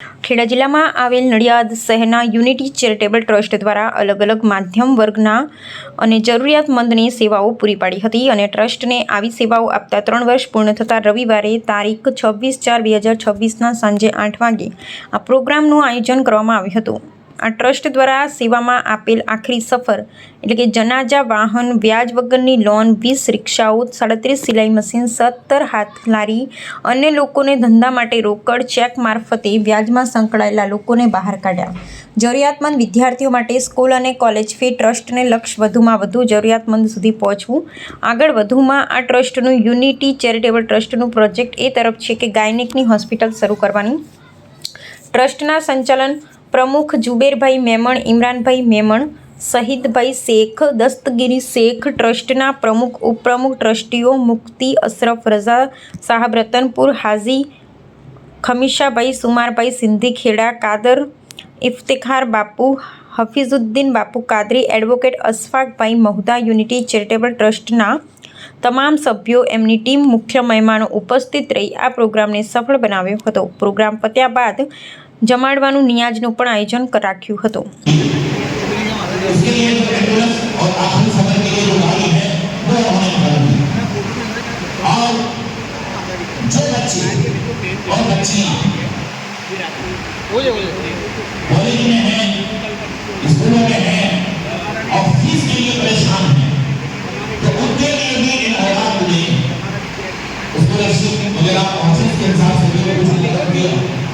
ખેડા જિલ્લામાં આવેલ નડિયાદ શહેરના યુનિટી ચેરિટેબલ ટ્રસ્ટ દ્વારા અલગ અલગ માધ્યમ વર્ગના અને જરૂરિયાતમંદને સેવાઓ પૂરી પાડી હતી અને ટ્રસ્ટને આવી સેવાઓ આપતા 3 વર્ષ પૂર્ણ થતાં રવિવારે તારીખ 26/4/2026ના સાંજે 8 વાગે આ પ્રોગ્રામનું આયોજન કરવામાં આવ્યું હતું। આ ટ્રસ્ટ દ્વારા સેવામાં આપેલ આખરી સફર એટલે કે જનાજા વાહન, વ્યાજ વગરની લોન, 20 રિક્ષાઓ, 37 સિલાઈ મશીન, 17 હાથ લારી, અન્ય લોકોને ધંધા માટે રોકડ ચેક મારફતે વ્યાજમાં સંકળાયેલા લોકોને બહાર કાઢ્યા। જરૂરિયાતમંદ વિદ્યાર્થીઓ માટે સ્કૂલ અને કોલેજ ફી ટ્રસ્ટને લક્ષ્ય વધુમાં વધુ જરૂરિયાતમંદ સુધી પહોંચવું। આગળ વધુમાં આ ટ્રસ્ટનું યુનિટી ચેરિટેબલ ટ્રસ્ટનું પ્રોજેક્ટ એ તરફ છે કે ગાયનેકની હોસ્પિટલ શરૂ કરવાની। ટ્રસ્ટના સંચાલન પ્રમુખ જુબેરભાઈ મેમણ, ઇમરાનભાઈ મેમણ, શહીદભાઈ શેખ, દસ્તગીરી શેખ, ટ્રસ્ટના પ્રમુખ ઉપપ્રમુખ ટ્રસ્ટીઓ મુફ્તી અશરફ રઝા સાહબ રતનપુર, હાજી ખમીશાભાઈ, સુમારભાઈ સિંધી ખેડા, કાદર ઇફ્તિખાર બાપુ, હફીઝુદ્દીન બાપુ Kadri, advocate Ashfaqbhai Mahudha, unity charitable ટ્રસ્ટના તમામ સભ્યો, એમની ટીમ, મુખ્ય મહેમાનો ઉપસ્થિત રહી આ પ્રોગ્રામને સફળ બનાવ્યો હતો। પ્રોગ્રામ પત્યા બાદ જમાડવાનું નિયાજનું પણ આયોજન રાખ્યું હતું। ऑफिस के हिसाब से